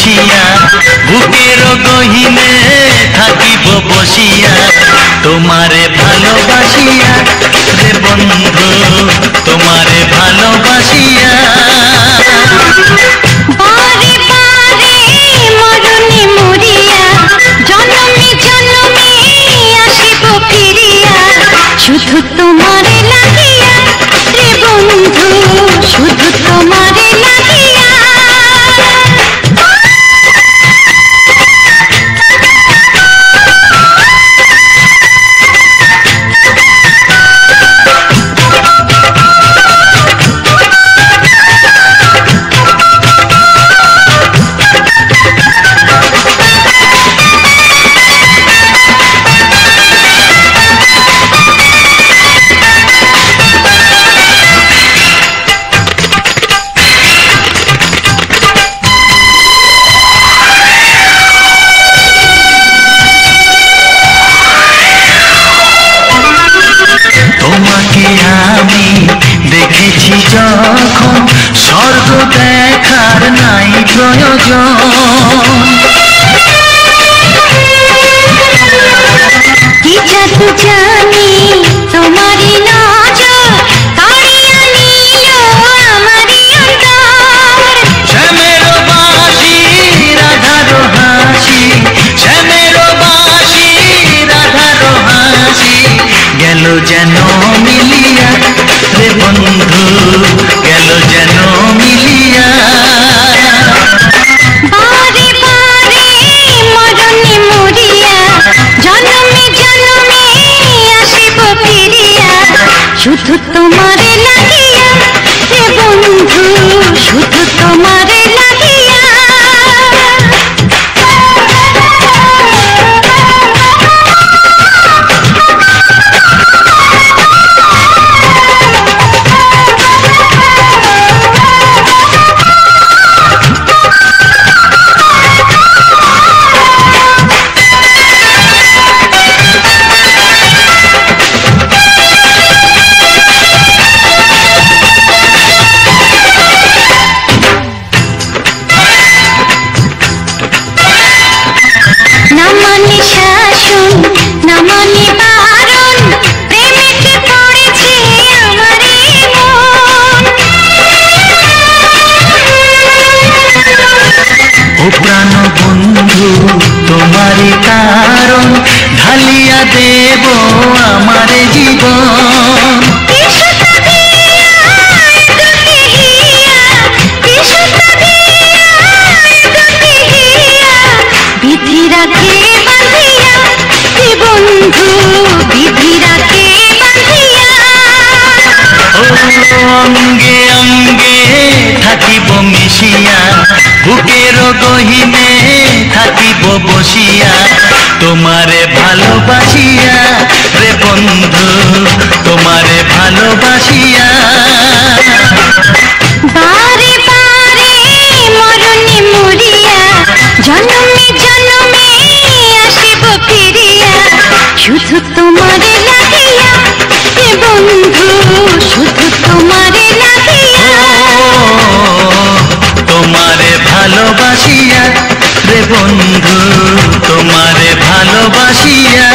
মিশিয়া বুকের গহিনে থাকিব বসিয়া তোমারে ভালোবাসিয়া রে বন্ধু তোমারে ভালোবাসিয়া বারে বারে মরণে মরিয়া জনমে জনমে আসিব ফিরিয়া শুধু তোমারে লাগিয়া রে বন্ধু শুধু তোমারে লাগিয়া তোমাকে আমি দেখেছি যখন স্বর্গ দেখার নাই প্রয়োজন কি জাদু জানি তোমারই নজর কাড়িয়া নিল আমারই অন্তর শ্যামের বাঁশি রাধার হাসি শ্যামের বাঁশি রাধার হাসি গেল যেন মিলিয়া রে বন্ধু গেল যেন মিলিয়া বারে বারে মরণে মরিয়া জনমে জনমে আসিব ফিরিয়া শুধু তোমারে লাগিয়া রে বন্ধু শুধু তোমারে লাগিয়া না মানে শাসন না মানে বারণ প্রেমেতে পড়েছে আমারে মন ও প্রাণ বন্ধু তোমারই কারণ ঢালিয়া দেব আমার জীবন বিশুতা দিয়া দুটি হিয়া বিশুতা দিয়া দুটি হিয়া বিধি রাখে বাঁধিয়া হে বন্ধু বিধি রাখে বাঁধিয়া ও অঙ্গে অঙ্গে থাকিব মিশিয়া বুকের গহিনে থাকিব বসিয়া তোমারে ভালোবাসিয়া রে বন্ধু তোমারে ভালোবাসিয়া বারে বারে মরণে মরিয়া জনমে জনমে আসিব ফিরিয়া শুধু তোমারে লাগিয়া হে বন্ধু শুধু তোমারে লাগিয়া তোমারে ভালোবাসিয়া রে বন্ধু তোমারে ভালোবাসিয়া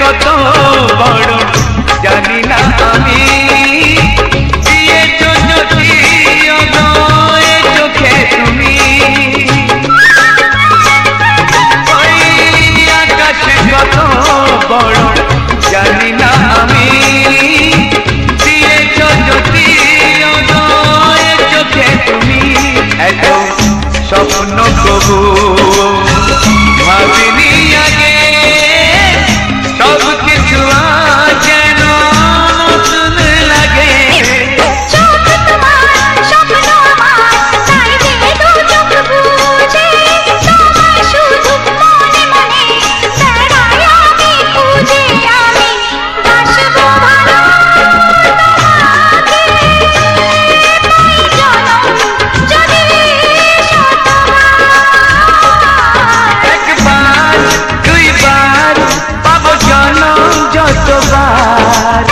কত বড় জানি না আমি দিয়েছো যদি অনয় চোখে তুমি ওই আকাশে কত বড় জানি না আমি দিয়েছো যদি অনয় চোখে তুমি এত স্বপ্ন কবু ভাবিনি আগে সব কিছু যেন নতুন লাগে চোখ তোমার স্বপ্ন আমার তাই দিয়ে দু চোখ বুঝে তোমায় শুধু মনে মনে বেড়াই আমি খুঁজে আমি বাসবো ভালো তোমাকে পাই জনম যদি একবার দুইবার পাবো জনম যতবার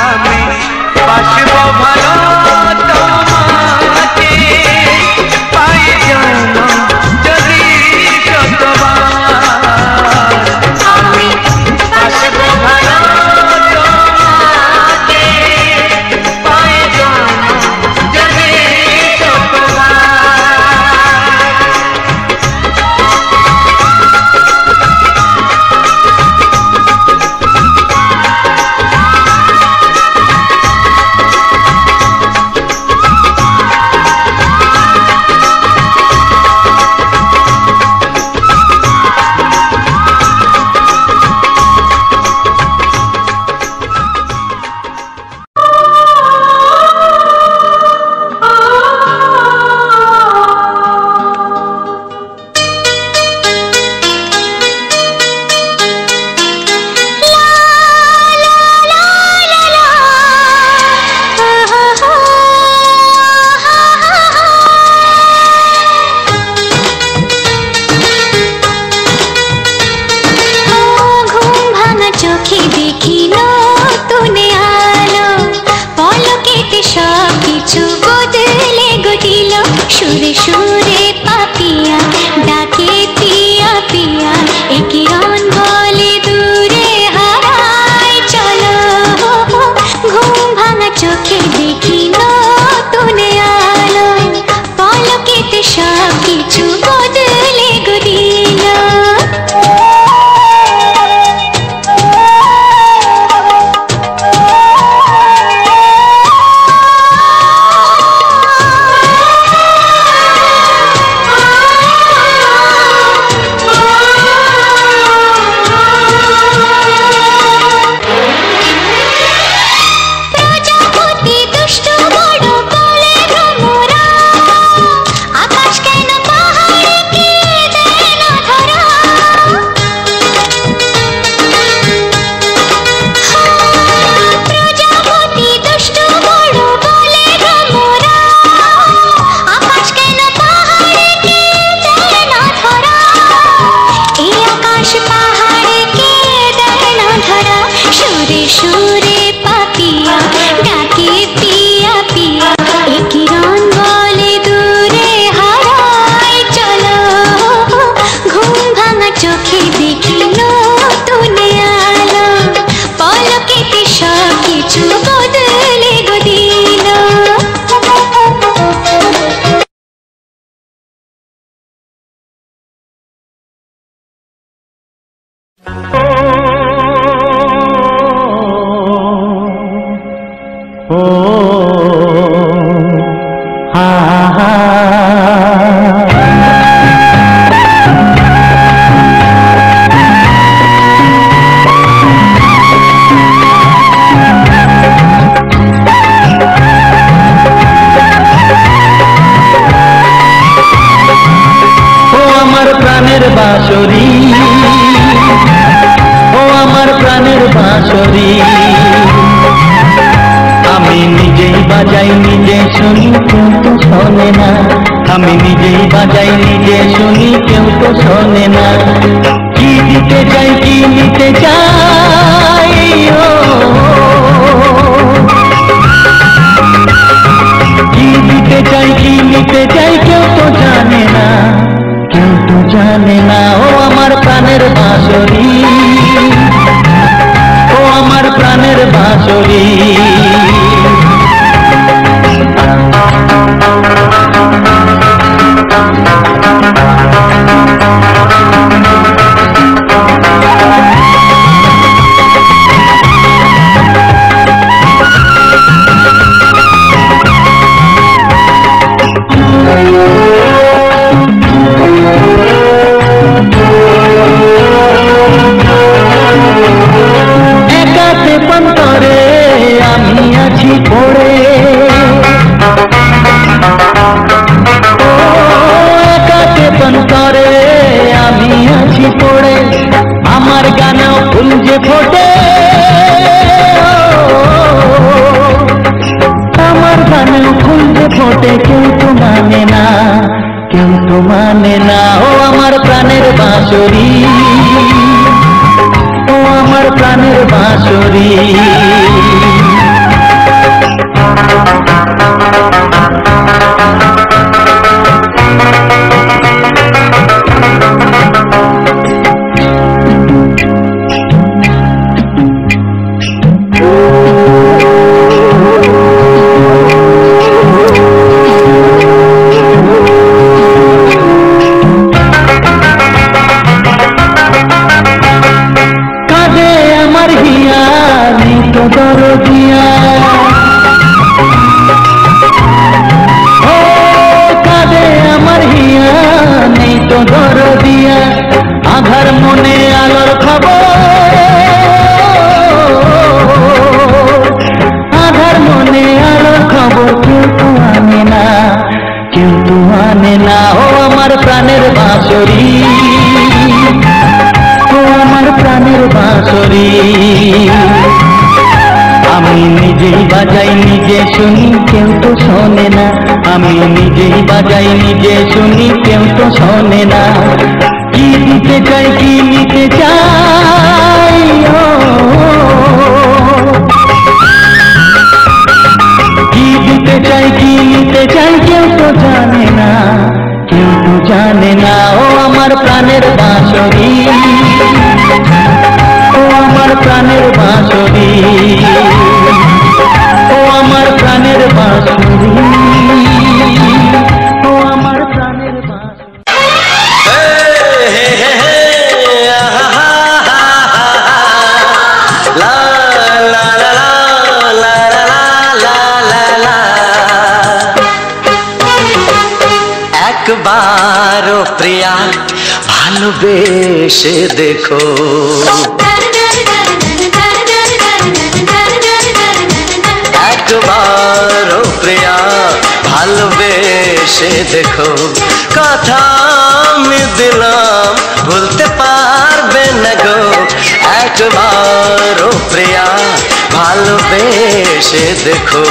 আমি বাসবো ভালো তোমাকে পাই জনম যদি যতবার আমি বাসবো ভালো তোমাকে পাই জনম যদি যতবার চোখে দেখি নতুন আলো পলকেতে সব কিছু বদলে গদিল সুরে সুরে পাপিয়া ডাকে পিয়া পিয়া একই রন বলে দূরে হারায় চলো ঘুম ভাঙা চোখে দেখি নতুন আলো পলকেতে সব কিছু বদলে গদিল প্রজাপতি দুষ্ট বড় বলে ভ্রমরা আকাশ কেন পাহাড়কে দেয় না ধরা প্রজাপতি দুষ্ট বড় বলে ভ্রমরা আকাশ কেন পাহাড়কে দেয় না ধরা এই আকাশ পাহাড়কে দেয় না ধরা সুরে সুরে পাপিয়া ডাকে পিয়া পিয়া একই রন বলে দূরে হারায় চলো ঘুম ভাঙা চোখে দেখি নতুন আলো পলকেতে সব কিছু বদলে গদিল ও হা হা ও আমার প্রাণের বাঁশরি ও আমার প্রাণের বাঁশরি আমি নিজেই বাজাই নিজে শুনি কেউ তো শোনে না আমি নিজেই বাজাই নিজে শুনি কেউ তো শোনে না কি দিতে চাই কি নিতে চাই ও কি দিতে চাই কি নিতে চাই কেউ তো জানে না কেউ তো জানে না ও আমার প্রাণের বাঁশরি, ও আমার প্রাণের বাঁশরি। একাতে পন্তরে আমি আছি পড়ে, ও একাতে পন্তরে আমি আছি পড়ে, আমার গানেও ফুল যে ফোটে, আমার গানেও ফুল যে ফোটে, কেউ তো মানে না, কেউ তো মানে না ও আমার প্রাণের বাঁশরি, ও আমার প্রাণের বাঁশরি। দরদিয়া ও কাঁদে আমার হিয়া, নেই তো দরদিয়া, আধার মনে আলোর খবর, আধার মনে আলোর খবর, কেউ তো আনে না, কেউ তো আনে না ও আমার প্রাণের বাঁশরি, ও আমার প্রাণের বাঁশরি। আমি নিজেই বাজাই নিজে শুনি, কেউ তো শোনে না, আমি নিজেই বাজাই নিজে শুনি, কেউ তো শোনে না। কি দিতে চাই কি নিতে চাই, কি দিতে চাই কি নিতে চাই, কেউ তো জানে না, কেউ তো জানে না ও আমার প্রাণের বাঁশরি, ও আমার প্রাণের বাঁশরি, ও আমার প্রাণের বাঁশরি, ও আমার প্রাণের বাঁশরি। একবারও প্রিয়া ভালোবেসে দেখো, একবারও প্রিয়া ভালোবেসে দেখো, কথা আমি দিলাম ভুলতে পারবে না গো, একবারও প্রিয়া ভালোবেসে দেখো।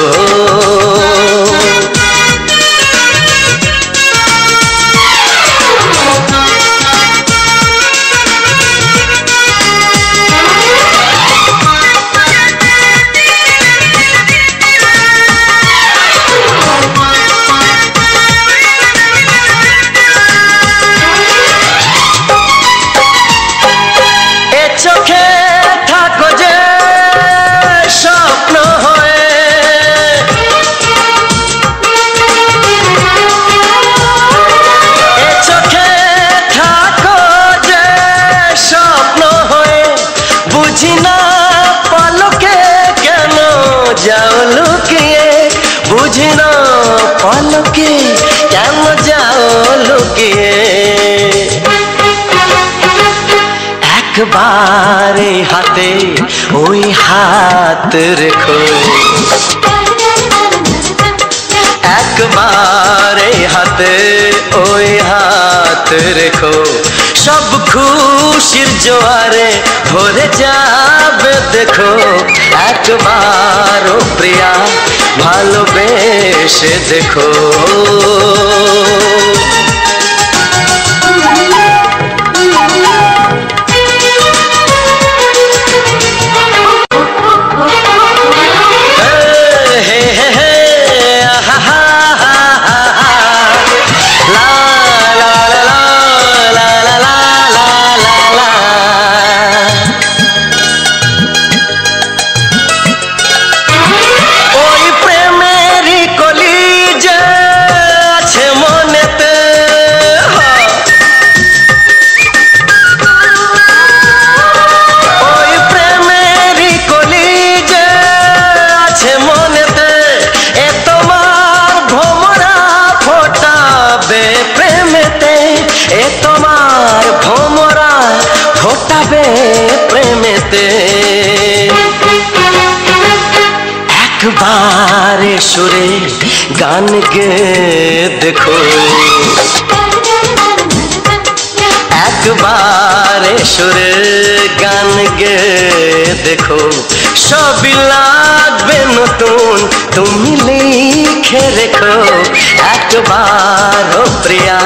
চোখে থাকো যে স্বপ্ন হয়ে, চোখে থাকো যে স্বপ্ন হয়ে, বুঝি না পলকে কেন যাও লুকিয়ে, বুঝি না পলকে কেন যাও লুকিয়ে। একবার হাতে ওই হাত রেখো, একবার হাতে ওই হাত রেখো, সব খুশির জোয়ারে ভরে যাবে দেখো, একবার ও প্রিয়া ভালোবেসে দেখো। থাকবে প্রেমেতে। একবার সুরে গান গে দেখো, একবার সুরে গান গে দেখো, সবই লাগবে নতুন, তুমি লিখে রেখো। একবার ও প্রিয়া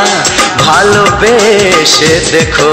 ভালোবেসে দেখো।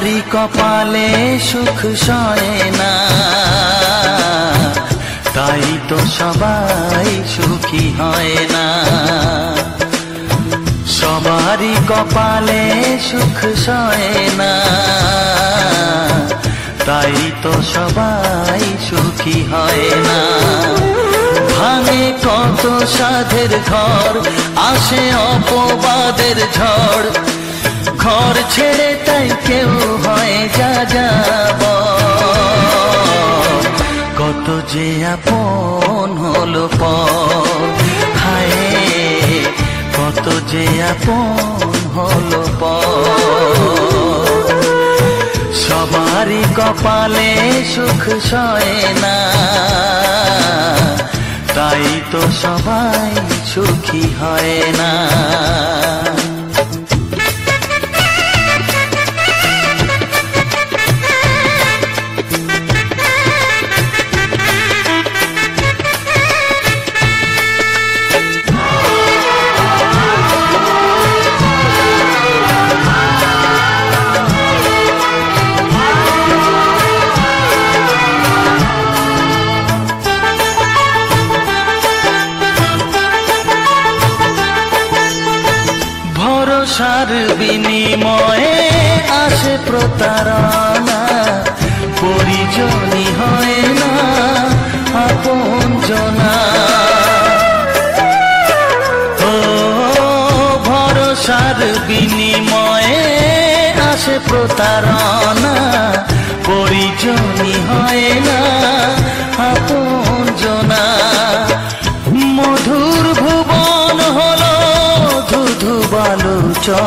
সবারই কপালে সুখ সয় না, তাই তো সবাই সুখী হয় না। সবারই কপালে সুখ সয় না, তাই তো সবাই সুখী হয় না। ভাঙে কত সাধের ঘর, আসে অপবাদের ঝড়, ঘর ছেড়ে তাই কেউ হয় যা যাব। কত যে আপন হলো পর, হায় কত যে আপন হলো পর। সবারই কপালে সুখ সয় না, তাই তো সবাই সুখী হয় না। ভরসার বিনিময়ে আসে প্রতারণা, পরিজনই হয় না আপনজনা। ও ভরসার বিনিময়ে আসে প্রতারণা, পরিজনই হয় না আপনজনা। মধুর ভুবন হলো ধুধু বালুচর,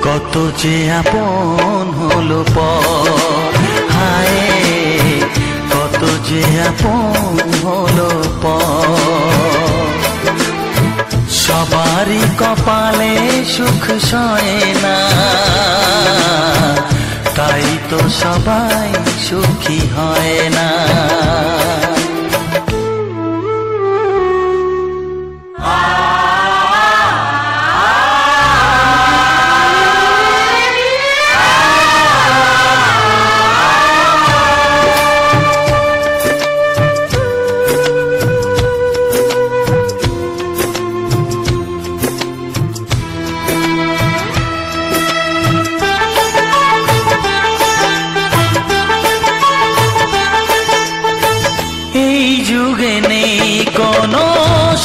কত যে আপন হলো পর, হায় কত যে আপন হলো পর। সবারই কপালে সুখ সয় না, তাই তো সবাই সুখী হয় না।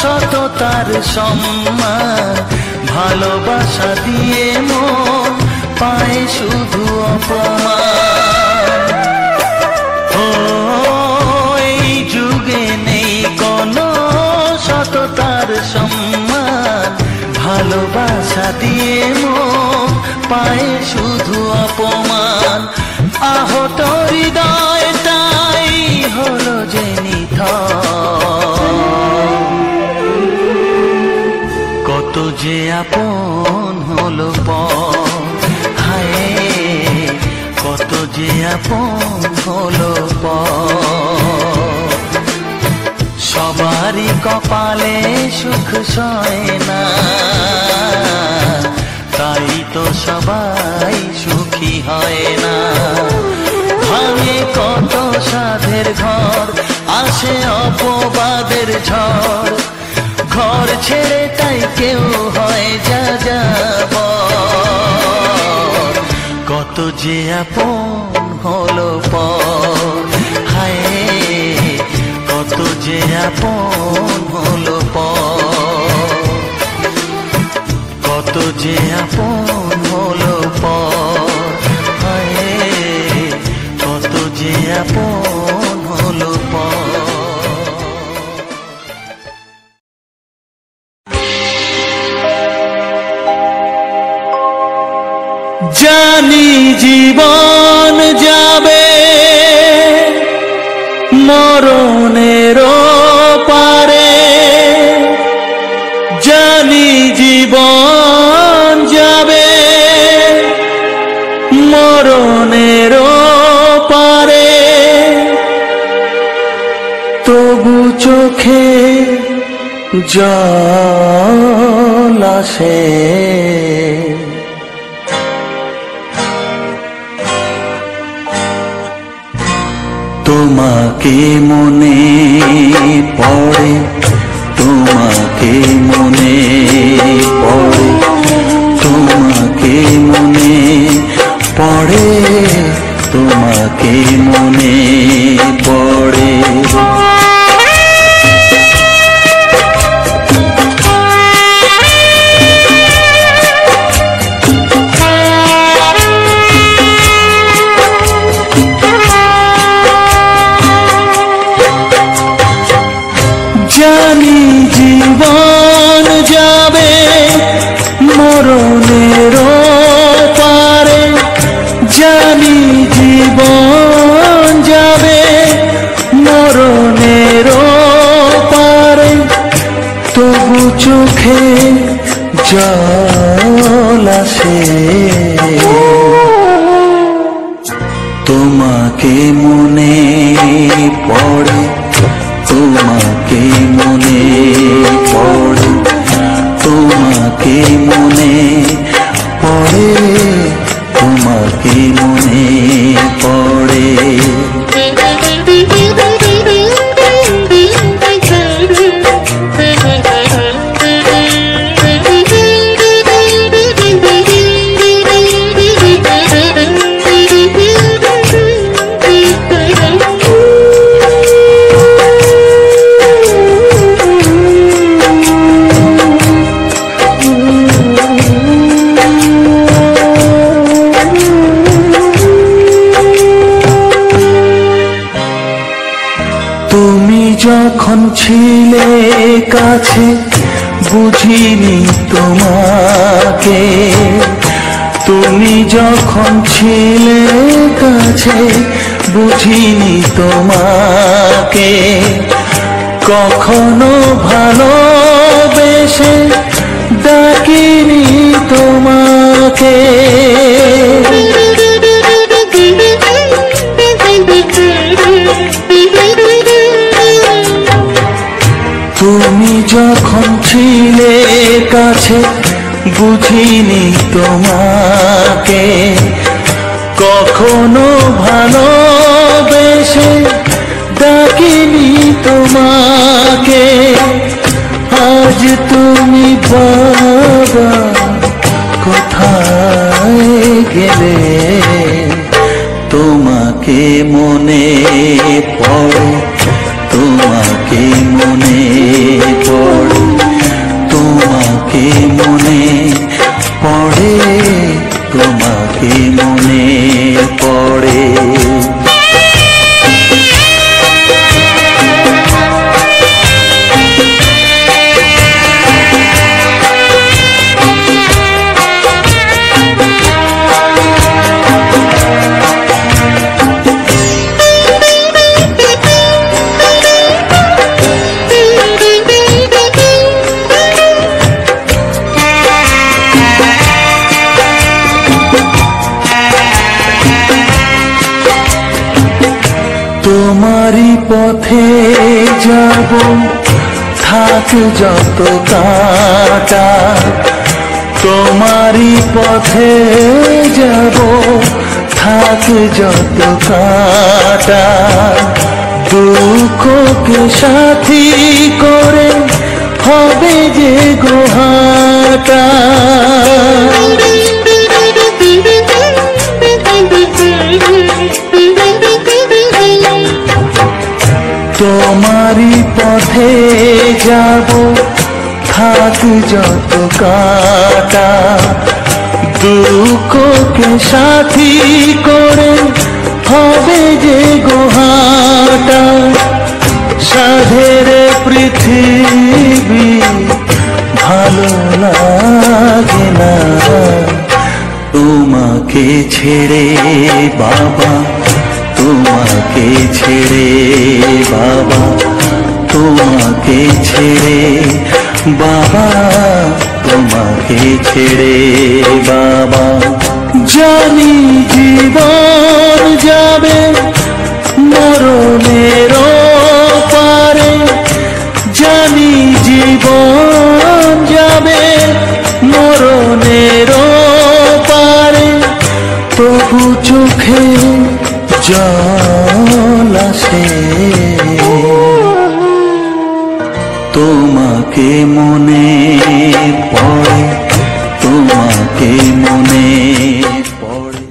সততার সম্মান, ভালোবাসা দিয়ে মন পায় শুধু অপমান। ও এই যুগে নেই কোনো সততার সম্মান, ভালোবাসা দিয়ে মন পায় শুধু অপমান। আহত হৃদয়টাই হলো যে নিথর, কত যে আপন হলো পর, হায় কত যে আপন হলো পর। সবারই কপালে সুখ সয় না, তাই তো সবাই সুখী হয় না। ভাঙে কত সাধের ঘর, আসে অপবাদের ঝড়, ঘর ছেড়ে তাই কেউ হয় যা যাব। কত যে আপন হলো পর, হায় কত যে আপন হলো পর। কত যে আপন হলো পর, হায় কত যে আপন হলো পর। জানি জীবন যাবে মরণের পারে, জানি জীবন যাবে মরণের পারে, তবু চোখে জল আসে তোমাকে মনে পড়ে, তোমাকে মনে পড়ে, তোমাকে মনে পড়ে, তোমাকে মনে পড়ে। জানি জীবন যাবে মরণের পারে, জানি জীবন যাবে মরণের পারে, তবু চোখে জল আসে। তোমাকে মনে পড়ে, তোমাকে মনে পড়ে, তোমাকে মনে পড়ে, তোমাকে মনে পড়ে। যখন ছিলে কাছে বুঝিনি তোমাকে, তুমি যখন ছিলে কাছে বুঝিনি তোমাকে, কখনো ভালোবেসে ডাকিনি তোমাকে। তুমি যখন ছিলে কাছে বুঝিনি তোমাকে, কখনো ভালোবেসে ডাকিনি তোমাকে। আজ তুমি বাবা কোথায় গেলে, তোমাকে মনে পড়ে, তোমাকে মনে পড়ে, তোমাকে মনে পড়ে, তোমাকে মনে পড়ে। তোমারই পথে যাব থাক যত কাটা, তোমারই পথে যাব থাক যত কাটা, দুঃখকে সাথী করে হবে যে গোহাটা। তোমারই পথে যাব থাক যত কাটা, দুঃখকে সাথী করে হবে যে গোহাটা। সাধের পৃথিবী ভালো লাগে না তোমাকে ছেড়ে বাবা, তোমাকে ছেড়ে বাবা, তোমাকে ছেড়ে বাবা, তোমাকে ছেড়ে বাবা। জানি জীবন যাবে মরণের পারে, জানি জীবন যাবে মরণের পারে, তবু চোখে জল আসে তোমাকে মনে পড়ে, তোমাকে মনে পড়ে।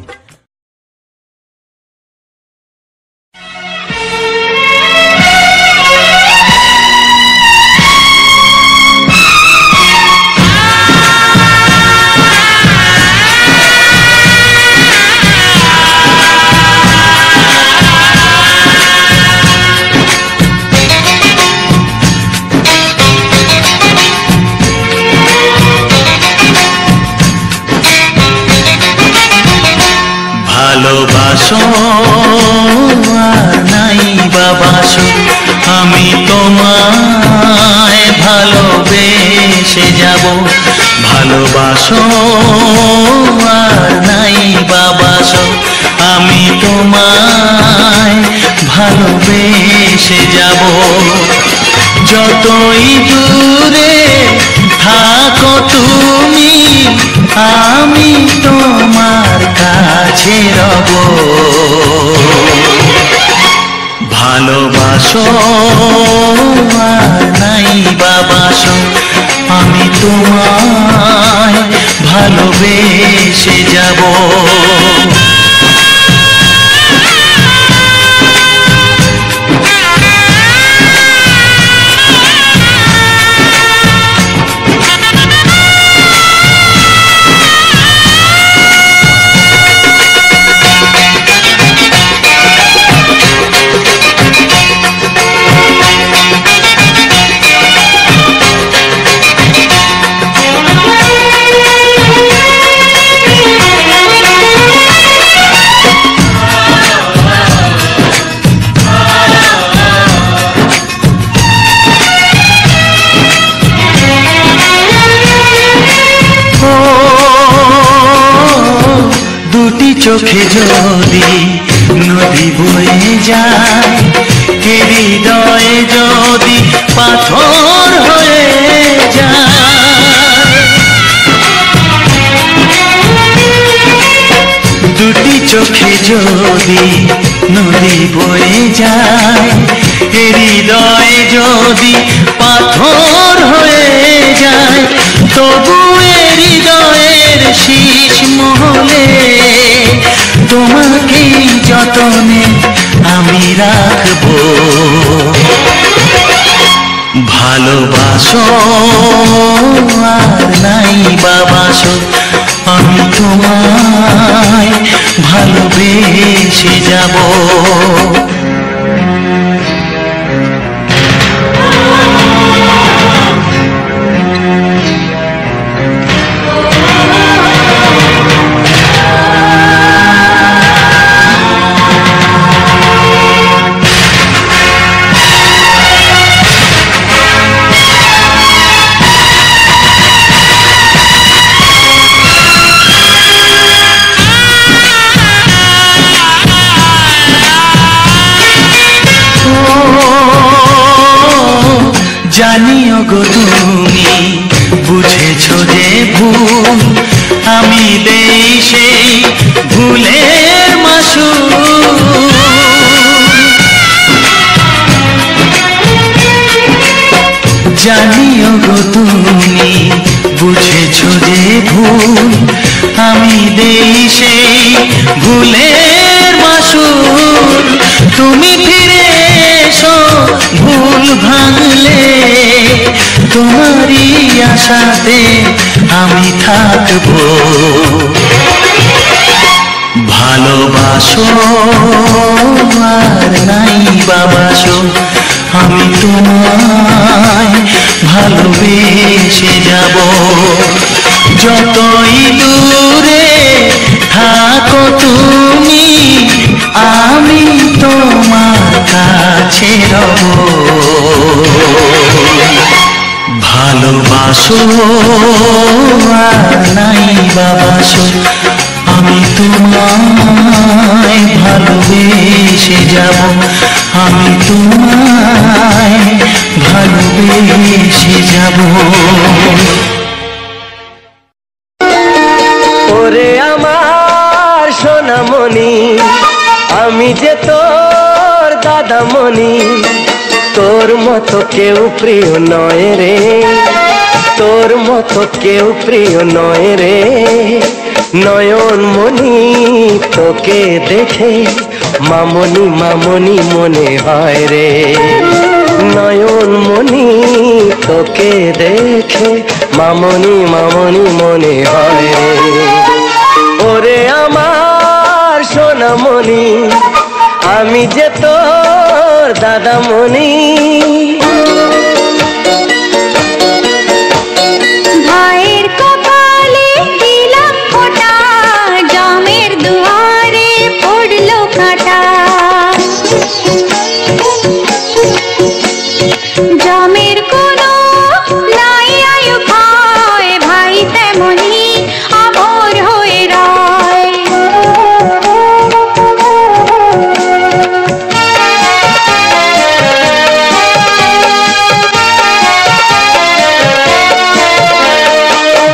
ভালোবাসো আর নাই বাবাসো, আমি তোমায় ভালোবেসে যাব। ভালোবাসো আর নাই বাবাসো, আমি তোমায় ভালোবেসে যাব। যতই দূরে থাকো তুমি, আমি তোমার কাছে রব। ভালোবাসো আর নাই বাবাসো, আমি তোমায় ভালোবেসে যাব। চোখে যদি নদী বয়ে যায়, হৃদয়ে যদি পাথর হয়ে যায়। দুটি চোখে যদি নদী বয়ে যায়, হৃদয়ে যদি পাথর হয়ে যায়, তবু হৃদয়ের শীষ মহলে তোমাকে যতনে আমি রাখবো। ভালোবাসো আর নাই বাবাসো, আমি তোমায় ভালোবেসে যাব। জানিও গো তুমি বুঝেছো যে ভুল, আমি দেই সেই ভুলের মাসুল। জানিও গো তুমি বুঝেছো যে ভুল, আমি দেই সেই ভুলের মাসুল। তুমি ফিরে এসো ভুল ভাঙলে, তোমারই আশাতে আমি থাকবো। ভালোবাসো আর নাই বাবাসো, আমি তোমায় ভালোবেসে যাব। যতই দূরে থাকো তুমি, আমি তোমার কাছে রব। ভালোবাসো আর নাই বাবাসো, আমি তোমায় ভালোবেসে যাব। আমি তোমায় ভালোবেসে যাব। ওরে আমার সোনামণি, আমি যে তোর দাদা দাদামণি তোর মতো কেউ প্রিয় নয় রে, তোর মতো কেউ প্রিয় নয় রে। নয়নমণি তোকে দেখে মামনি মামনি মনে হয় রে। নয়নমণি তোকে দেখে মামনি মামনি মনে হয় রে। ওরে আমার সোনামণি আমি যে তোর দাদামণি। ভাইয়ের কপালে দিলাম ফোঁটা, জামের দুয়ারে পড়লো কাঁটা। জামের কোনো নাই আয়ু ভয়, ভাই তেমনি আমর হয়ে রয়।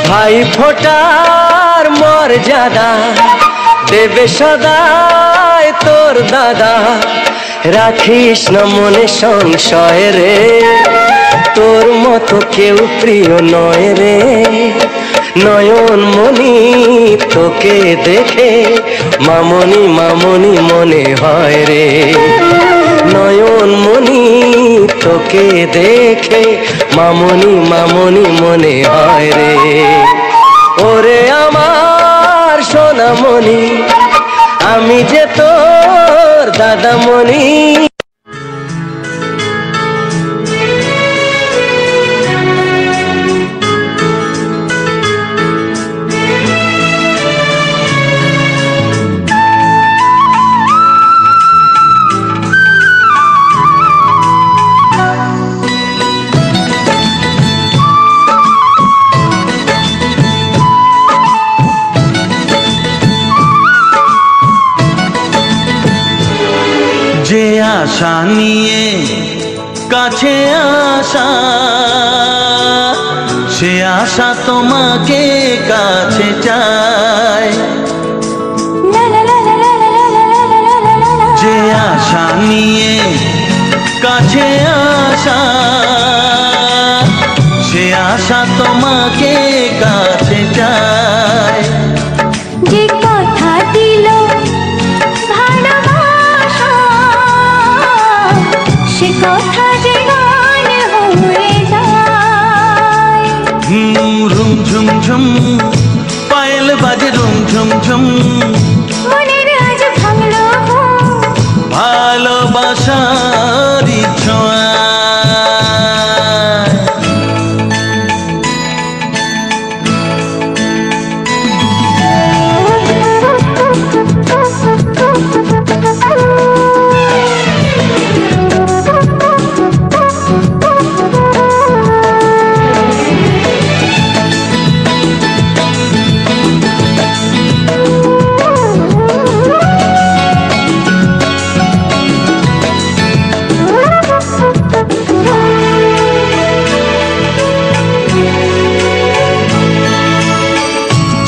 ভাই ফোটার মর্যাদা দেবে সদাই তোর দাদা। রাখিস না মনে সংশয় রে, তোর মতো কেউ প্রিয় নয় রে। নয়নমণি তোকে দেখে মামনি মামনি মনে হয় রে। নয়নমণি তোকে দেখে মামনি মামনি মনে হয় রে। ওরে আমার সোনামণি আমি যে তোর দাদামণি। যে আশা নিয়ে কাছে আসা, সে আশা তোমাকে কাছে চায়। যে আশা নিয়ে কাছে আসা, সে আশা তোমাকে কাছে চায়। যে কথা দিল ভালোবাসা, সে কথা যে গান হয়ে যায়। রুম ঝুম ঝুম পায়েল বাজে রুম ঝুম ঝুম, মনের আজ ভাঙলো ভালোবাসার ছোঁয়া।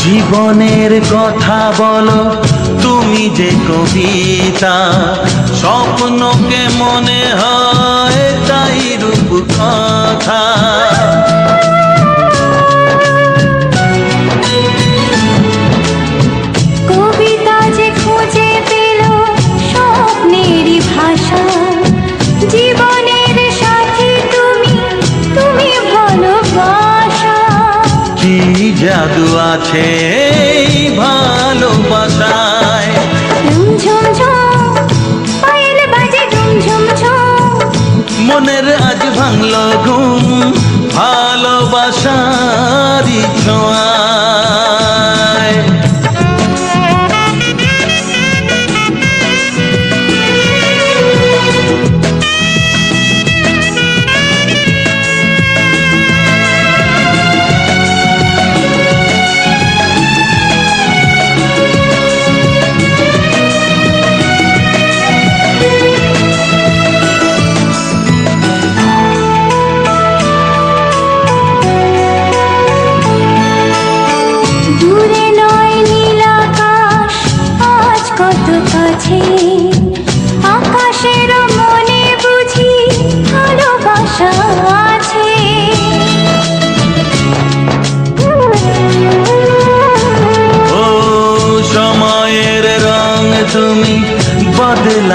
জীবনের কথা বলো তুমি যে কবিতা, স্বপ্নকে মনে হয় তাই রূপ কথা। কবিতা যে খুঁজে পেল স্বপ্নেরই ভাষা। জীবনের সাথী তুমি, তুমি ভালোবাসা। কি জাদু আছে এই ভালোবাসায়। ঝুম ঝুম পায়েল বাজে ঝুম ঝুম, মনের আজ ভাঙলো ঘুম ভালোবাসার ছোঁয়ায়।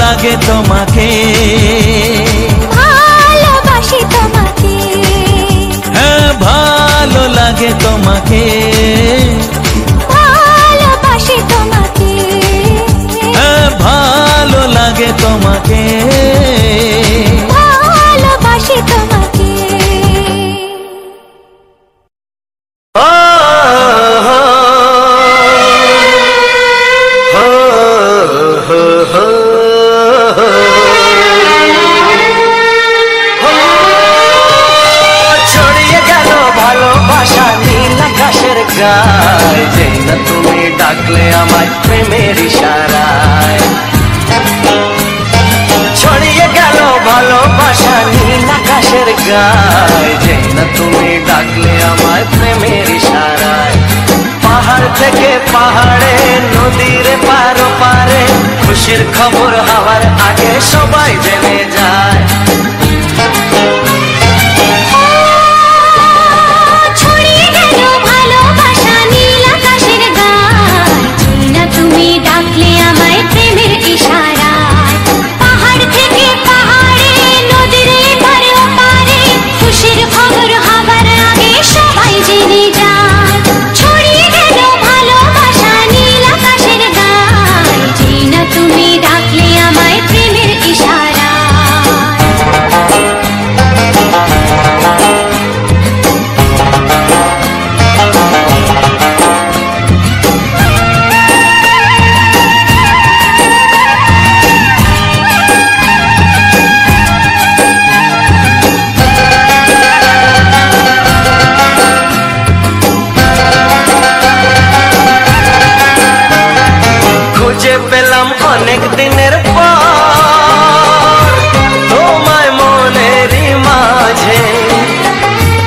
লাগে তোমাকে, ভালোবাসি তোমাকে, হ্যাঁ ভালো লাগে তোমাকে, ভালোবাসি তোমাকে, হ্যাঁ ভালো লাগে তোমাকে, ভালোবাসি তোমাকে। ছড়িয়ে গেল ভালোবাসা নীল আকাশের গায়ে, যেই না তুমি ডাকলে আমায় প্রেমের ইশারায়। ছড়িয়ে গেল ভালোবাসা নীল আকাশের গায়ে, যেই না তুমি ডাকলে আমায় প্রেমের ইশারায়। পাহাড় থেকে পাহাড়ে, নদীর পারো পারে, খুশির খবর হওয়ার আগে সবাই জেনে যায়। ছড়িয়ে গেল ভালোবাসা নীল আকাশের গায়ে, যেই না তুমি ডাকলে আমায় প্রেমের ইশারায়। পাহাড় থেকে পাহাড়ে, নদীর এপারে ওপারে, খুশির খবর হবার আগে সবাই জেনে যায়। ছড়িয়ে গেল ভালোবাসা নীল আকাশের গায়ে, যেই না তুমি ডাকলে আমায় প্রেমের ইশারায়। খুঁজে পেলাম অনেক দিনের পর তোমায় মনেরই মাঝে,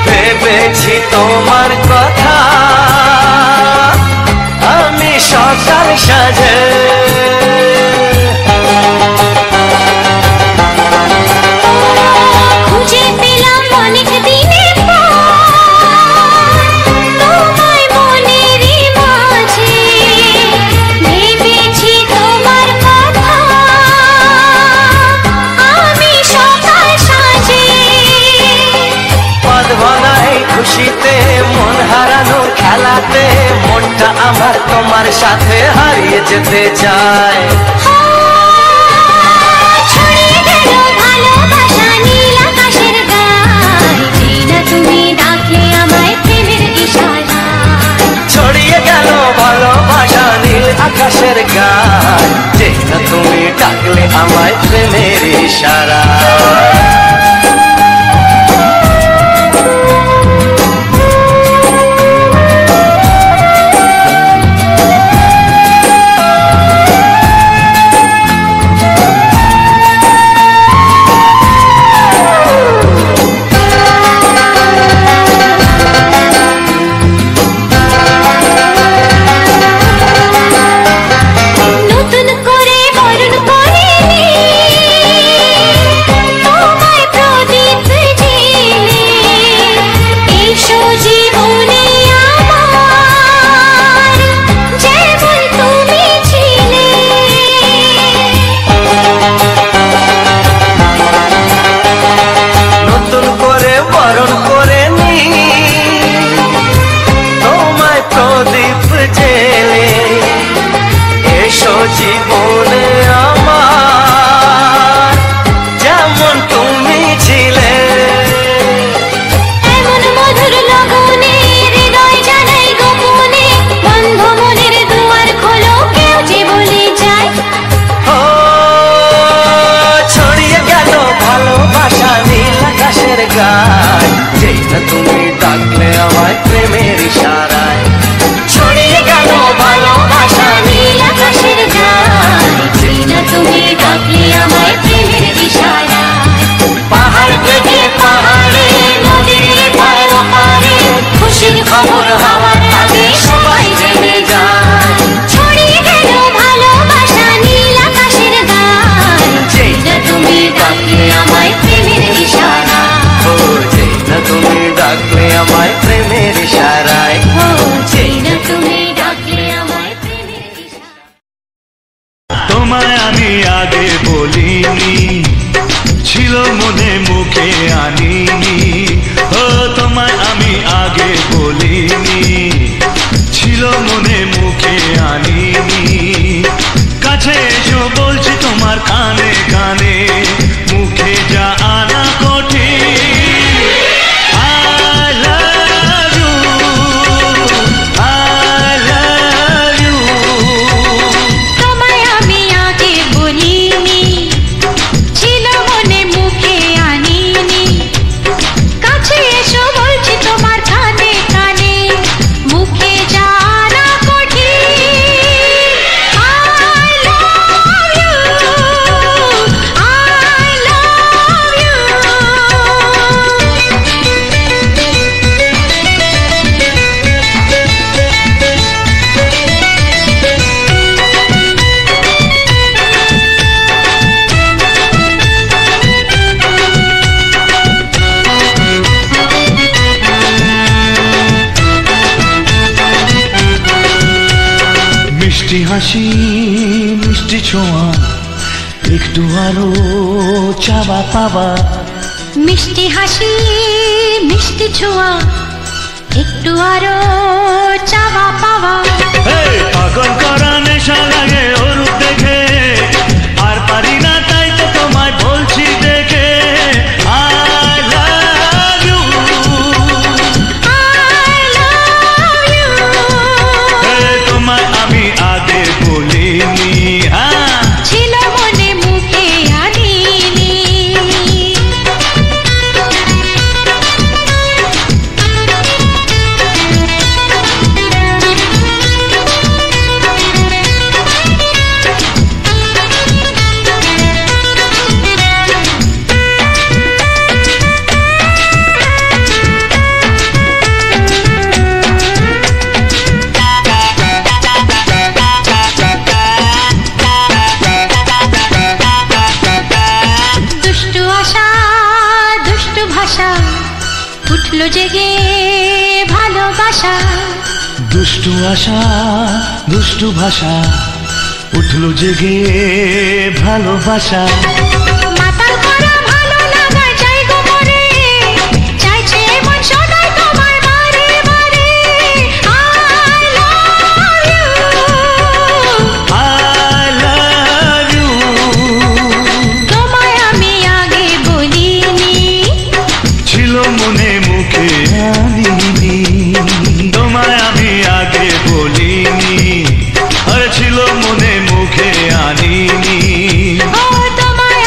ভেবেছি তোমার কথা আমি সকাল সাজে। খুঁজে পেলাম অনেক দিনের পর তোমায় মনেরই মাঝে, ভেবেছি তোমার কথা আমি সকাল সাজে। পদ ভাঙাই খুশিতে, মন হারানোর খেলাতে, মনটা আমার তোমার সাথে হারিয়ে যেতে চায়। ছড়িয়ে গেল ভালোবাসা নীল আকাশের গায়ে, যেই না তুমি ডাকলে আমায় প্রেমের ইশারায়। ছড়িয়ে গেল ভালোবাসা নীল আকাশের গায়ে, যেই না তুমি ডাকলে আমায় প্রেমের ইশারা। নতুন করে বরণ করিনি তোমায় প্রদীপ জেলে, এসো জীবনে আমার যেমন তুমি ছিলে। নতুন করে বরণ করে নি তোমায় প্রদীপ জেলে, এসো জীবনে আমার যেমন তুমি ছিলে। এমন মধুর লগনে হৃদয় জানাই গোপনে, বন্ধ মনের দুয়ার খোলো, কেউ যে বলে যায়। ও ছড়িয়ে গেল ভালোবাসা নীল আকাশের গায়ে, যেই না তুমি ডাকলে আমায় প্রেমের ইশারায়। ছড়িয়ে গেল ভালোবাসা নীল আকাশের গায়ে, যেই না তুমি ডাকলে আমায় প্রেমের ইশারায়। পাহাড় থেকে পাহাড়ে, নদীর এপার ওপারে, খুশির খবর হওয়ার আগে সবাই জেনে যায়। ছড়িয়ে গেল ভালোবাসা নীল আকাশের গায়ে, যেই না তুমি ডাকলে আমায় প্রেমের ইশারায়। ও যেই না তুমি ডাকলে আমায় প্রেমের তোমার কানে কানে মুখে যা আনা কঠিন I love you I love you তোমায় আমি আগে বলিনি, ছিল মনে মুখে আনিনি, কাছে এসো বলছি তোমার কানে কানে মুখে জানা কঠিন I love you I love you মিষ্টি হাসি মিষ্টি ছোঁয়া একটু আরো চাওয়া পাওয়া মিষ্টি হাসি মিষ্টি ছোঁয়া একটু আরো চাওয়া পাওয়া এই পাগল করা নেশা লাগে ওর রূপ দেখে আর পারি না তাই তো তোমায় বলছি দেখে I love you I love you এই তোমায় আমি আগে বলিনি ছিল মনে মুখে আনিনি দুষ্টু আশা দুষ্টু ভাষা উঠলো জেগে ভালোবাসা দুষ্টু আশা দুষ্টু ভাষা উঠলো জেগে ভালোবাসা মাতাল করা ভালো লাগা চাই গো মরে চাইছে মন সদাই তোমায় বারে বারে I love you I love you তোমায় আমি আগে বলিনি, ছিল মনে মুখে আনিনি তোমায় আমি আগে বলিনি আরে ছিল মনে মুখে আনিনি ও তোমায়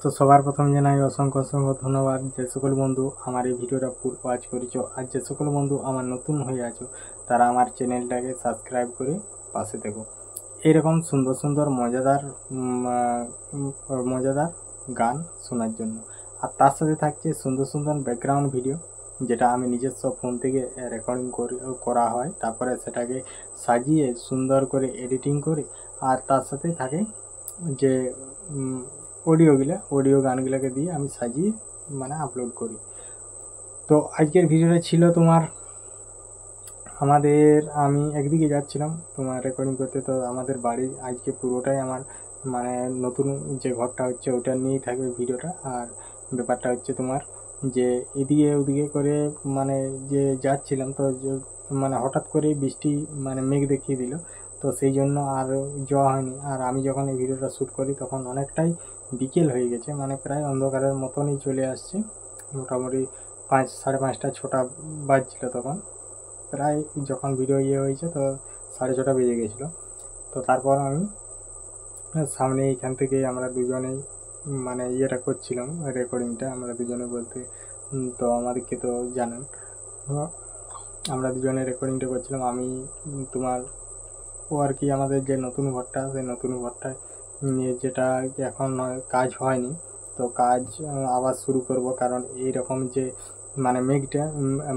তো সবার প্রথম জানাই অসংখ্য অসংখ্য ধন্যবাদ যে সকল বন্ধু আমার এই ভিডিওটা ফুল ওয়াচ করেছো, আর যে সকল বন্ধু আমার নতুন হয়ে আছো তারা আমার চ্যানেলটাকে সাবস্ক্রাইব করে পাশে থেকো। এইরকম সুন্দর সুন্দর মজাদার গান শোনার জন্য। আর তার সাথে থাকছে সুন্দর সুন্দর ব্যাকগ্রাউন্ড ভিডিও, যেটা আমি নিজস্ব ফোন থেকে রেকর্ডিং করা হয়, তারপরে সেটাকে সাজিয়ে সুন্দর করে এডিটিং করে, আর তার সাথে থাকে যে অডিও গানগুলোকে দিয়ে আমি সাজিয়ে মানে আপলোড করি। তো আজকের ভিডিওটা ছিল তোমার আমি একদিকে যাচ্ছিলাম তোমার রেকর্ডিং করতে। তো আমাদের বাড়ি আজকে পুরোটাই আমার মানে নতুন যে ঘরটা হচ্ছে ওটা নিয়েই থাকবে ভিডিওটা। আর ব্যাপারটা হচ্ছে তোমার যে এদিকে ওদিকে করে মানে যে যাচ্ছিলাম, তো মানে হঠাৎ করে বৃষ্টি মানে মেঘ দেখিয়ে দিল, তো সেই জন্য আর যাওয়া হয়নি। আর আমি যখন এই ভিডিওটা শ্যুট করি তখন অনেকটাই বিকেল হয়ে গেছে, মানে প্রায় অন্ধকারের মতনই চলে আসছে। মোটামুটি 5:30 6টা বাজছিল তখন, প্রায় যখন ভিডিও হয়েছে তো 6:30 বেজে গেছিলো। তো তারপর আমি সামনে এইখান থেকে আমরা দুজনেই মানে ইয়েটা করছিলাম রেকর্ডিংটা, আমরা দুজনে বলতে তো আমাদেরকে তো জানেন, আমরা দুজনে রেকর্ডিংটা করছিলাম। আমি তোমার ও আর কি আমাদের যে নতুন ঘরটা, সেই নতুন ঘরটা নিয়ে যেটা এখন কাজ হয়নি, তো কাজ আবার শুরু করব। কারণ এইরকম যে মানে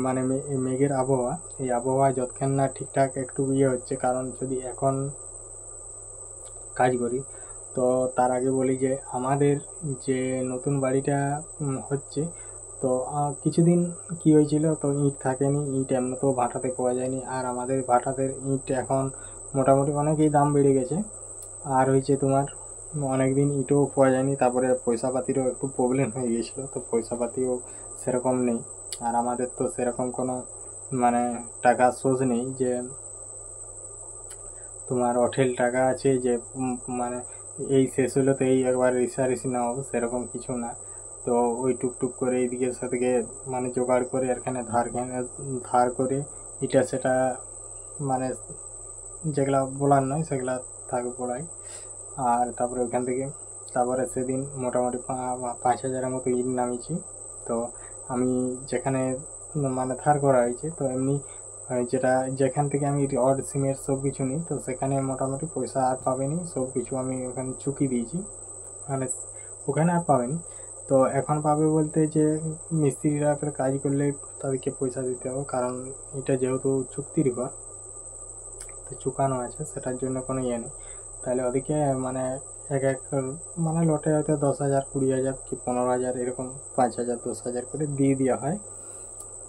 মানে মেঘের আবহাওয়া, এই আবহাওয়া যতক্ষণ না ঠিকঠাক একটু হচ্ছে, কারণ যদি এখন কাজ করি তো তার আগে বলি যে আমাদের যে নতুন বাড়িটা হচ্ছে, তো কিছুদিন কি হয়েছিল, তো ইট থাকেনি, ইট এমনিতেও ভাটাতে পাওয়া যায়নি। আর আমাদের ভাটাতে ইট এখন মোটামুটি অনেকই দাম বেড়ে গেছে। আর হয়েছে তোমার অনেক দিন ইটও পাওয়া যায়নি, তারপরে পয়সাপাতিরও একটু প্রবলেম হয়ে গিয়েছিলো, তো পয়সাপাতিও সেরকম নেই। আর আমাদের তো সেরকম কোনো মানে টাকা সোর্স নেই যে তোমার অঠেল টাকা আছে যে মানে এই শেষ হলো তো এই একবার রিসারিসি না হবে, সেরকম কিছু না। তো ওই টুকটুক করে এইদিকে সেদিকে মানে জোগাড় করে এখানে ধার করে এটা সেটা মানে যেগুলা বলার নয় সেগুলা থাকে বলাই। আর তারপরে ওইখান থেকে তারপরে সেদিন মোটামুটি 5,000-এর মতো ইট নামিয়েছি। তো আমি যেখানে মানে ধার করা হয়েছে, তো এমনি যেখান থেকে আমি রড সিমেন্ট সব কিছু নিই, তো সেখানে মোটামুটি পয়সা আর পাবেনি, সব কিছু আমি ওখানে চুকিয়ে দিয়েছি, মানে ওখানে আর পাবেনি। তো এখন পাবে বলতে যে মিস্ত্রিরা কাজ করলে তাদেরকে পয়সা দিতে হবে, কারণ এটা যেহেতু চুক্তির ঘর তো চুকানো আছে, সেটার জন্য কোনো ইয়ে নেই। তাহলে ওদিকে মানে এক মানে লটে হয়তো 10,000 20,000 কি 15,000 এরকম 5,000 10,000 করে দিয়ে দেওয়া হয়।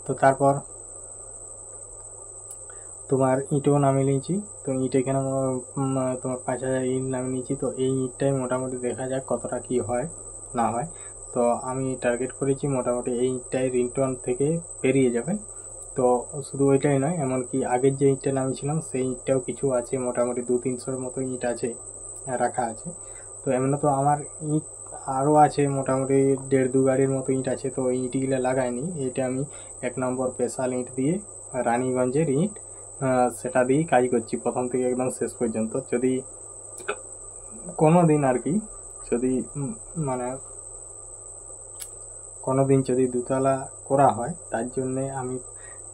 তো তারপর তোমার ইটও নামিয়ে নিয়েছি, তো ইট এখানে তোমার 5,000 ইট নামিয়ে নিয়েছি। তো এই ইটটাই মোটামুটি দেখা যাক কতটা কি হয় না হয়। তো আমি টার্গেট করেছি মোটামুটি এই ইটটাই রিংটোন থেকে পেরিয়ে যাবে। তো শুধু ওইটাই নয়, এমনকি আগের যে ইটটা নামিয়েছিলাম সেই ইটটাও কিছু আছে, মোটামুটি 200-300-এর মতো ইট আছে রাখা আছে। তো এমনি তো আমার ইট আরও আছে মোটামুটি 1.5-2 গাড়ির মতো ইট আছে, তো এই ইটগুলো লাগাইনি। এইটা আমি 1 নম্বর স্পেশাল ইট দিয়ে রানীগঞ্জের ইট সেটা দিয়েই কাজ করছি প্রথম থেকে একদম শেষ পর্যন্ত। যদি কোনো দিন আর কি যদি মানে কোনো দিন যদি দুতলা করা হয়, তার জন্যে আমি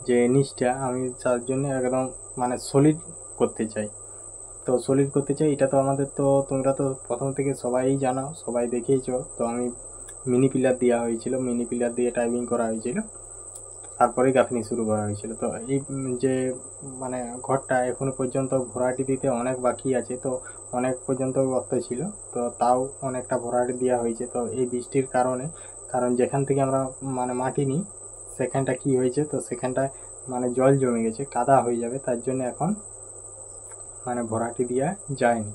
যে নিচটা আমি তার জন্য একদম মানে সলিড করতে চাই। তো সলিড করতে চাই, এটা তো আমাদের তো তোমরা তো প্রথম থেকে সবাই জানো, সবাই দেখেইছো। তো আমি মিনি পিলার দেওয়া হয়েছিল, মিনি পিলার দিয়ে টাইপিং করা হয়েছিল, তারপরে গাঁথনি শুরু করা হয়েছিল। তো এই যে মানে ঘরটা এখনো পর্যন্ত ভরাটি দিতে অনেক বাকি আছে, তো অনেক পর্যন্ত গর্ত ছিল, তো তাও অনেকটা ভরাটি দেওয়া হয়েছে। তো এই বৃষ্টির কারণে, কারণ যেখান থেকে আমরা মানে মাটি নিই সেখানটা কি হয়েছে, তো সেখানটায় মানে জল জমে গেছে, কাদা হয়ে যাবে, তার জন্য এখন মানে ভরাটি দেওয়া যায়নি।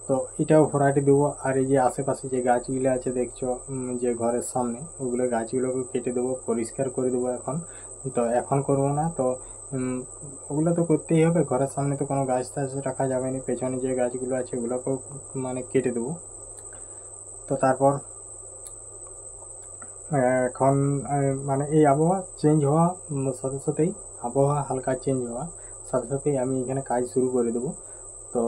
তো এটাও ভরাটি দেবো। আর এই যে আশেপাশে যে গাছগুলো আছে দেখছো যে ঘরের সামনে, ওগুলো গাছগুলোকে কেটে দেবো, পরিষ্কার করে দেবো এখন। তো এখন করবো না, তো ওগুলো তো করতেই হবে, ঘরের সামনে তো কোনো গাছ টাছ রাখা যাবে না, পেছনে যে গাছগুলো আছে ওগুলোকেও মানে কেটে দেবো। তো তারপর এখন মানে এই আবহাওয়া চেঞ্জ হওয়া সাথে সাথেই, আবহাওয়া হালকা চেঞ্জ হওয়া সাথে সাথেই আমি এখানে কাজ শুরু করে দেবো। তো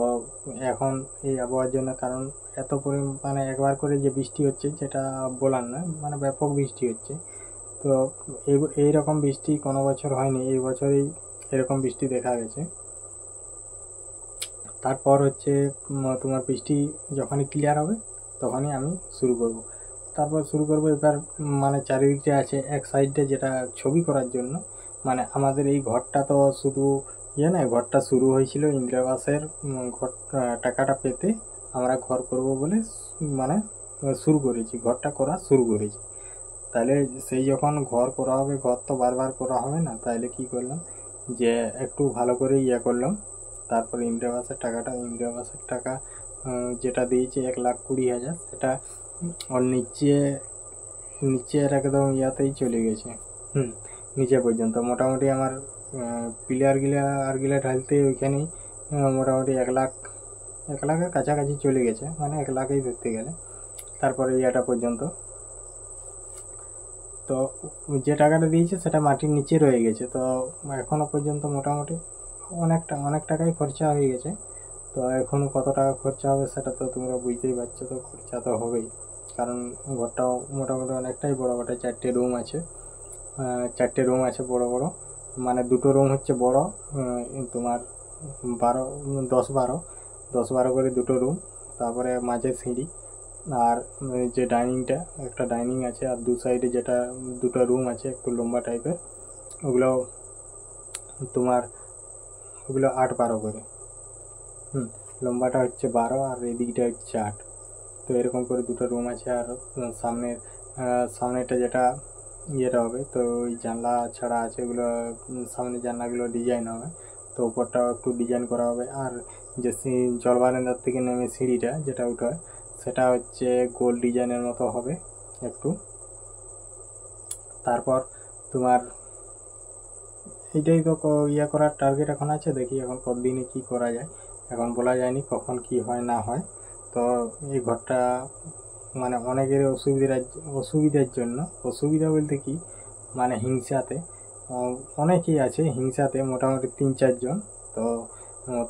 এখন এই আবহাওয়ার জন্য, কারণ এত পরিমাণে একবার করে যে বৃষ্টি হচ্ছে যেটা বলার না, মানে ব্যাপক বৃষ্টি হচ্ছে। তো এইরকম বৃষ্টি কোনো বছর হয়নি, এই বছরই এরকম বৃষ্টি দেখা গেছে। তারপর হচ্ছে তোমার বৃষ্টি যখনই ক্লিয়ার হবে তখনই আমি শুরু করব। তারপর শুরু করব এবার মানে চারিদিকটা আছে এক সাইডে যেটা ছবি করার জন্য, মানে আমাদের এই ঘরটা তো শুধু না, ঘরটা শুরু হয়েছিল ইন্দিরা আবাসের ঘর টাকাটা পেতে আমরা ঘর করব বলে মানে শুরু করেছি, ঘরটা করা শুরু করেছি। তাহলে সেই যখন ঘর করা হবে, ঘর তো বারবার করা হবে না, তাহলে কি করলাম যে একটু ভালো করে করলাম। তারপর ইন্দিরা আবাসের টাকা যেটা দিয়েছে 1,20,000, সেটা ওর নিচের একদম ইয়াতেই চলে গেছে, নিচে পর্যন্ত। মোটামুটি আমার পিলারগুলা ঢালতে ওইখানেই মোটামুটি 1,00,000 কাছাকাছি চলে গেছে, মানে 1,00,000ই ধরতে গেলে। তারপরে ইয়াটা পর্যন্ত তো যে টাকাটা দিয়েছে সেটা মাটির নিচে রয়ে গেছে। তো এখনও পর্যন্ত মোটামুটি অনেক টাকাই খরচা হয়ে গেছে। তো এখনও কত টাকা খরচা হবে সেটা তো তোমরা বুঝতেই পারছো, তো খরচা তো হবেই, কারণ ঘরটাও মোটামুটি অনেকটাই বড়। ঘরটা 4টে রুম আছে বড় বড়, মানে 2টো রুম হচ্ছে বড়, তোমার 10-12 করে 2টো রুম, তারপরে মাঝে সিঁড়ি, আর যে ডাইনিংটা একটা ডাইনিং আছে, আর দু সাইডে যেটা 2টো রুম আছে একটু লম্বা টাইপের, ওগুলো 8-12 করে, লম্বাটা হচ্ছে 12 আর এদিকটা হচ্ছে 8। তো এরকম করে 2টো রুম আছে। আর সামনেটা যেটা হবে, তো ওই জানলা ছাড়া আছে, ওগুলো সামনে জানলাগুলো ডিজাইন হবে, তো উপরটাও একটু ডিজাইন করা হবে। আর যে জল বারান্দার থেকে নেমে সিঁড়িটা যেটা উঠে, সেটা হচ্ছে গোল ডিজাইনের মতো হবে একটু। তারপর তোমার এইটাই তো করার টার্গেট এখন আছে, দেখি এখন কতদিনে কি করা যায়, এখন বলা যায়নি কখন কি হয় না হয়। তো এই ঘরটা মানে অনেকের অসুবিধার জন্য, অসুবিধা বলতে কি মানে হিংসাতে, অনেকেই আছে হিংসাতে, মোটামুটি 3-4 জন। তো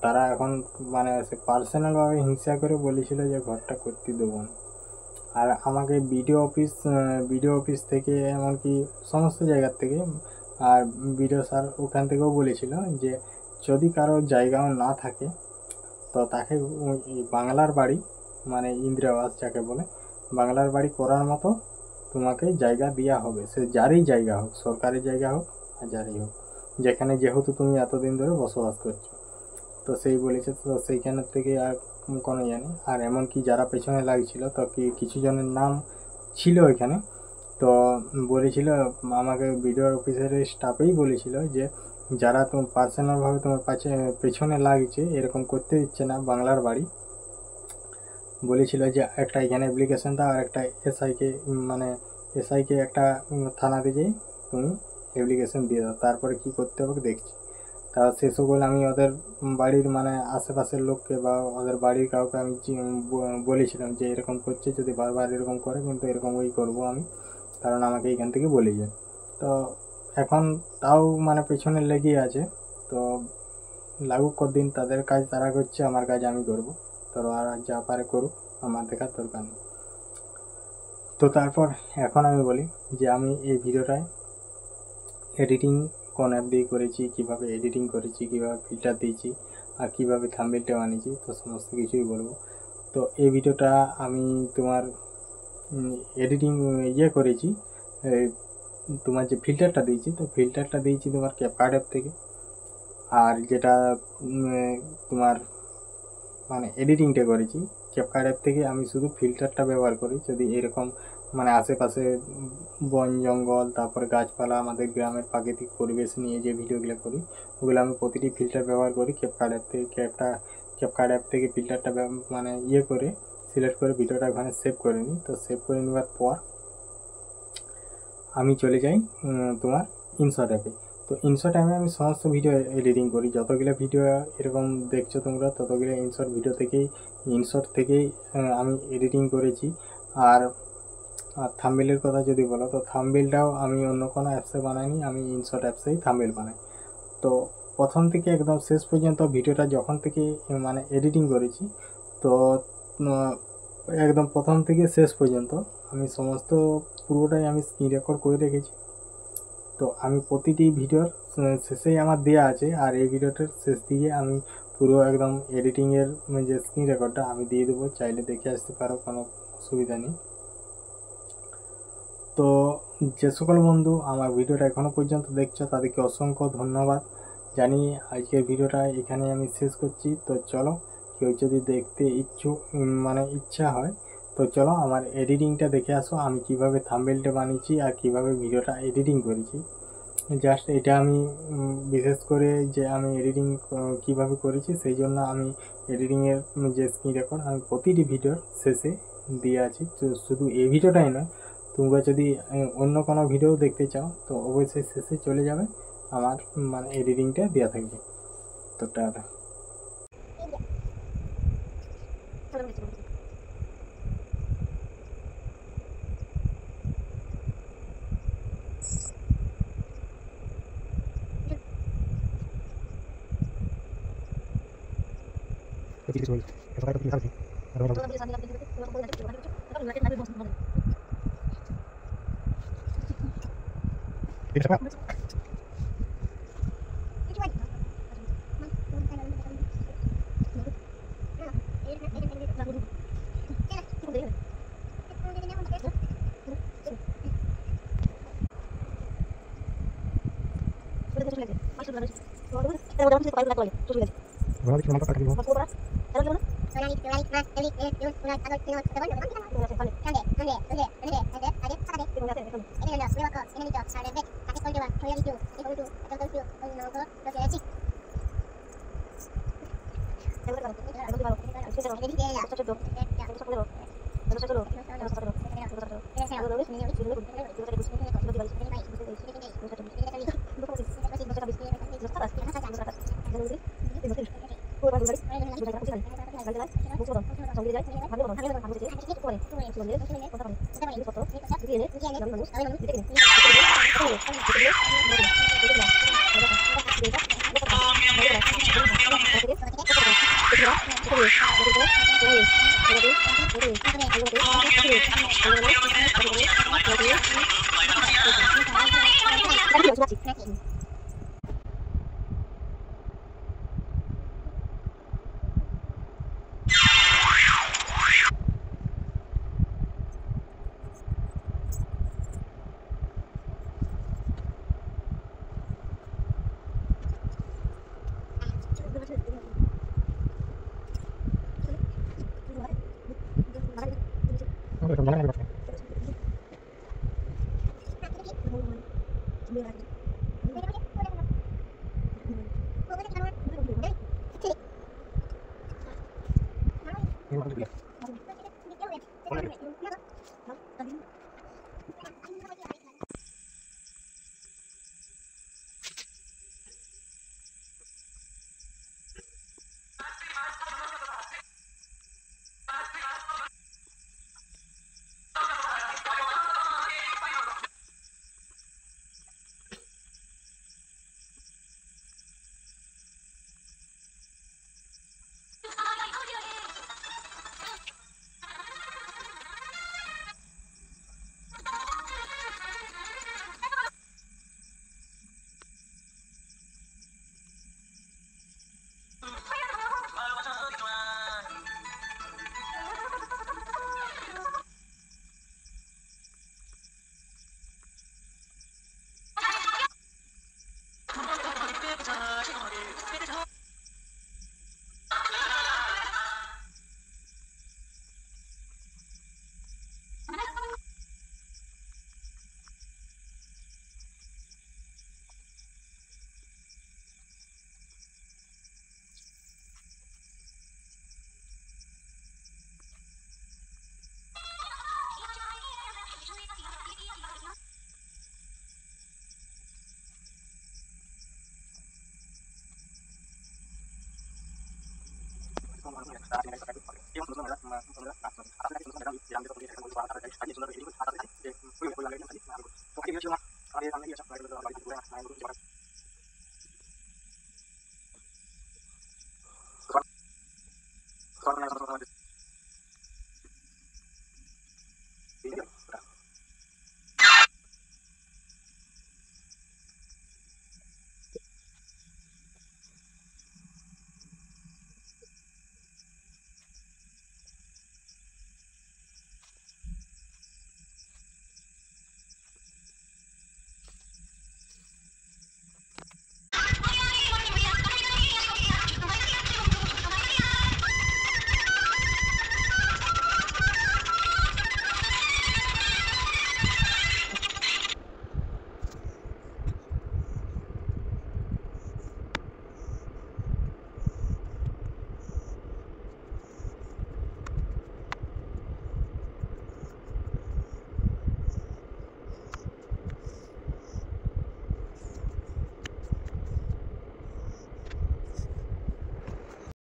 তারা এখন মানে পার্সোনালভাবে হিংসা করে বলেছিল যে ঘরটা করতে দেবো না। আর আমাকে বিডিও অফিস থেকে, এমনকি সমস্ত জায়গার থেকে, আর বিডিও স্যার ওখান থেকেও বলেছিল যে যদি কারো জায়গাও না থাকে তো তাকে বাংলার বাড়ি, মানে ইন্দিরা আবাস যাকে বলে, বাংলার বাড়ি করার মতো তোমাকে জায়গা দেওয়া হবে, সে যারই জায়গা হোক, সরকারি জায়গা হোক আর যারই হোক, যেখানে যেহেতু তুমি এতদিন ধরে বসবাস করছো। তো সেই বলেছে, তো সেইখানের থেকে আর কোনো জানি। আর এমনকি যারা পেছনে লাগছিল, তো কিছু জনের নাম ছিল ওইখানে, তো বলেছিল আমাকে বিডিও অফিসের স্টাফেই বলেছিল যে যারা তোমার পার্সোনালভাবে তোমার পেছনে লাগছে, এরকম করতে দিচ্ছে না বাংলার বাড়ি, বলেছিল যে একটা এখানে অ্যাপ্লিকেশন দাও, আর একটা এসআইকে একটা থানাতে যেয়ে তুমি অ্যাপ্লিকেশন দিয়ে দাও, তারপরে কি করতে হবে দেখছি। তা সে সকল আমি ওদের বাড়ির মানে আশেপাশের লোককে বা ওদের বাড়ির কাউকে আমি বলেছিলাম যে এরকম করছে, যদি বারবার এরকম করে কিন্তু এরকম করবো আমি, কারণ আমাকে এখান থেকে বলে যায়। তো এখন তাও মানে পেছনে লেগে আছে, তো লাগুক কদিন, তাদের কাজ তারা করছে, আমার কাজ আমি করব। তো আর যা পারে করুক, আমার দেখার দরকার নেই। তো তারপর এখন আমি বলি যে আমি এই ভিডিওটায় এডিটিং কোন অ্যাপ দিয়ে করেছি, কিভাবে এডিটিং করেছি, কিভাবে ফিল্টার দিয়েছি, আর কিভাবে থাম্বনেলটা বানিয়েছি, তো সমস্ত কিছুই বলবো। তো এই ভিডিওটা আমি তোমার এডিটিং করেছি, তোমার যে ফিল্টারটা দিয়েছি, তো ফিল্টারটা দিয়েছি তোমার ক্যাপকাট অ্যাপ থেকে। আর যেটা তোমার মানে এডিটিংটা করেছি ক্যাপকাট অ্যাপ থেকে, আমি শুধু ফিল্টারটা ব্যবহার করি। যদি এরকম মানে আশেপাশে বন জঙ্গল, তারপরে গাছপালা, আমাদের গ্রামের প্রাকৃতিক পরিবেশ নিয়ে যে ভিডিওগুলো করি, ওগুলো আমি প্রতিটি ফিল্টার ব্যবহার করি ক্যাপকাট অ্যাপ থেকে। ক্যাপকাট অ্যাপ থেকে ফিল্টারটা মানে করে সিলেক্ট করে ভিডিওটা ওখানে সেভ করে নিই। তো সেভ করে নেওয়ার পর আমি চলে যাই তোমার ইনশট অ্যাপে। তো ইনশট অ্যাপে আমি সমস্ত ভিডিও এডিটিং করি, যতগুলো ভিডিও এরকম দেখছো তোমরা, ততগুলো ইনশট থেকেই আমি এডিটিং করেছি। আর থাম্বনেলের কথা যদি বলো, তো থাম্বনেলটাও আমি অন্য কোনো অ্যাপসে বানাইনি, আমি ইনশট অ্যাপসেই থাম্বনেল বানাই। তো প্রথম থেকে একদম শেষ পর্যন্ত ভিডিওটা যখন থেকে মানে এডিটিং করেছি, তো একদম প্রথম থেকে শেষ পর্যন্ত আমি সমস্ত পুরোটাই আমি স্ক্রিন রেকর্ড করে রেখেছি। তো আমি প্রতিটি ভিডিওর শেষেই আমার দেওয়া আছে, আর এই ভিডিওটার শেষ দিকে আমি পুরো একদম এডিটিংয়ের যে স্ক্রিন রেকর্ডটা আমি দিয়ে দেবো, চাইলে দেখে আসতে পারো, কোনো অসুবিধা নেই। তো যে সকল বন্ধু আমার ভিডিওটা এখনও পর্যন্ত দেখছো তাদেরকে অসংখ্য ধন্যবাদ জানিয়ে আজকের ভিডিওটা এখানে আমি শেষ করছি। তো চলো, কেউ যদি দেখতে ইচ্ছা হয় তো চলো আমার এডিটিংটা দেখে আসো, আমি কিভাবে থাম্বনেলটা বানিয়েছি আর কিভাবে ভিডিওটা এডিটিং করেছি। জাস্ট এটা আমি বিশেষ করে যে আমি এডিটিং কিভাবে করেছি সেই জন্য আমি এডিটিংয়ের যে স্ক্রিন রেকর্ড আমি প্রতিটি ভিডিওর শেষে দিয়ে আছি। তো শুধু এই ভিডিওটাই নয়, তোমরা যদি অন্য কোনো ভিডিও দেখতে চাও তো অবশ্যই শেষে চলে যাবে, আমার মানে এডিটিংটা দেওয়া থাকবে। তো টাটা। Gracias.